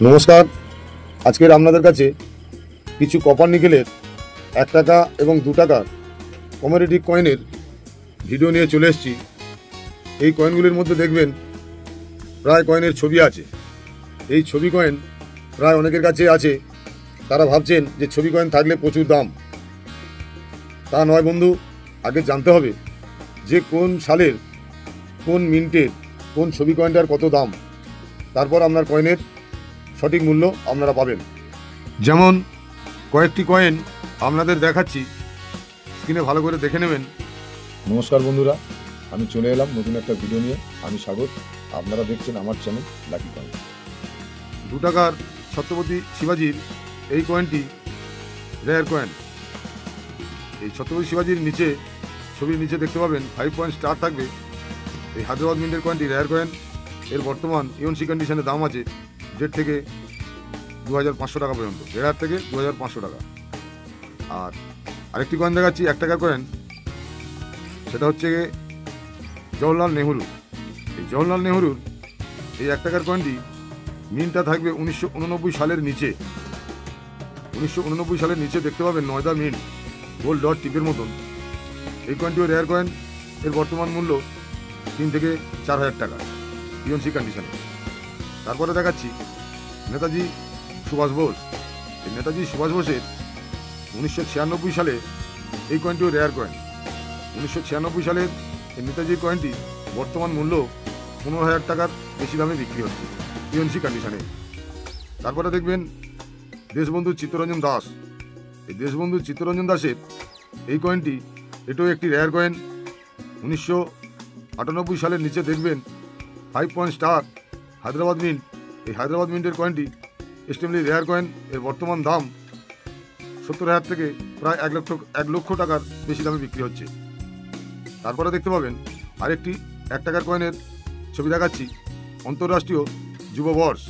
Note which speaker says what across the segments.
Speaker 1: নমস্কার। আজকের আপনাদের কাছে কিছু কপার নিকেলের 1 টাকা এবং 2 টাকার কমেডিক কয়েনের ভিডিও নিয়ে চলে এসেছি। এই কয়েনগুলির মধ্যে দেখবেন প্রায় কয়েনের ছবি আছে। এই ছবি কয়েন প্রায় অনেকের কাছে আছে। তারা ভাবছেন যে ছবি কয়েন থাকলে প্রচুর দাম। তা নয় বন্ধু, আগে জানতে হবে যে কোন সালের কোন মিন্টের কোন ছবি কয়েনটার কত দাম, তারপর আপনার কয়েনের সঠিক মূল্য আপনারা পাবেন। যেমন কয়েকটি কয়েন আপনাদের দেখাচ্ছি, স্ক্রিনে ভালো করে দেখে নেবেন।
Speaker 2: নমস্কার বন্ধুরা, আমি চলে এলাম নতুন একটা ভিডিও নিয়ে। আমি স্বাগত, আপনারা দেখছেন আমার চ্যানেল লাকি কয়েন।
Speaker 1: 2 টাকার ছত্রপতি শিবাজির এই কয়েনটি রেয়ার কয়েন। এই ছত্রপতি শিবাজির নিচে ছবির নিচে দেখতে পাবেন 5 পয়েন্ট স্টার থাকবে। এই হায়দ্রাবাদ মিন্টের কয়েনটি রেয়ার কয়েন। এর বর্তমান ইউএনসি কন্ডিশনে দাম আছে 1.5 থেকে 2500 টাকা পর্যন্ত, 1.5 থেকে 2500 টাকা। আর আরেকটি কয়েন দেখাচ্ছি 1 টাকার কয়েন, সেটা হচ্ছে জওহরলাল নেহরু। এই জওহরলাল নেহরুর এই 1 টাকার কয়েনটি মিনটা থাকবে 1989 সালের নিচে। 1989 সালের নিচে দেখতে পাবেন নয়দা মিন্ট, গোল্ড ডট টিপের মতন। এই কয়েনটিও রেয়ার কয়েন। এর বর্তমান মূল্য 3 থেকে 4000 টাকা ইউএনসি কন্ডিশনে। তারপরে দেখাচ্ছি নেতাজি সুভাষ বোস। এই নেতাজি সুভাষ বোসের 1996 সালে এই কয়েনটিও রেয়ার কয়েন। 1996 সালের এই নেতাজির কয়েনটি বর্তমান মূল্য 15,000 টাকার বেশি দামে বিক্রি হচ্ছে ইউএনসি কন্ডিশনে। তারপরে দেখবেন দেশবন্ধু চিত্তরঞ্জন দাস। এই দেশবন্ধু চিত্তরঞ্জন দাসের এই কয়েনটি, এটাও একটি রেয়ার কয়েন। 1998 সালের নিচে দেখবেন 5 পয়েন্ট স্টার হায়দ্রাবাদ মিন্ট। এই হায়দ্রাবাদ মিন্টের কয়েনটি এক্সট্রিমলি রেয়ার কয়েন। এর বর্তমান দাম 70,000 থেকে প্রায় 1 লক্ষ টাকার বেশি দামে বিক্রি হচ্ছে। তারপরে দেখতে পাবেন আরেকটি 1 টাকার কয়েনের ছবি দেখাচ্ছি, অন্তর্রাষ্ট্রীয় যুববর্ষ,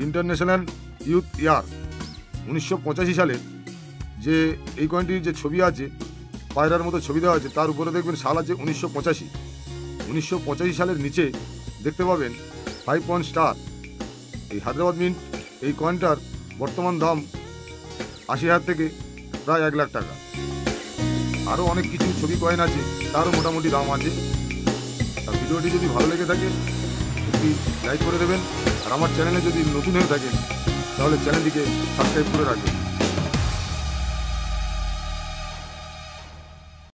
Speaker 1: ইন্টারন্যাশনাল ইউথ ইয়ার। 1985 সালে যে এই কয়েনটির যে ছবি আছে, পায়রার মতো ছবি দেওয়া আছে, তার উপরে দেখবেন সাল আছে 1985। 1985 সালের নিচে দেখতে পাবেন 5 পয়েন্ট স্টার এই হায়দ্রাবাদ মিন্ট। এই কয়েনটার বর্তমান দাম 80,000 থেকে প্রায় 1 লাখ টাকা। আরও অনেক কিছু ছবি কয়েন আছে, তারও মোটামুটি দাম আছে। আর ভিডিওটি যদি ভালো লেগে থাকে একটি লাইক করে দেবেন। আর আমার চ্যানেলে যদি নতুন হয়ে থাকেন তাহলে চ্যানেলটিকে সাবস্ক্রাইব করে রাখবেন।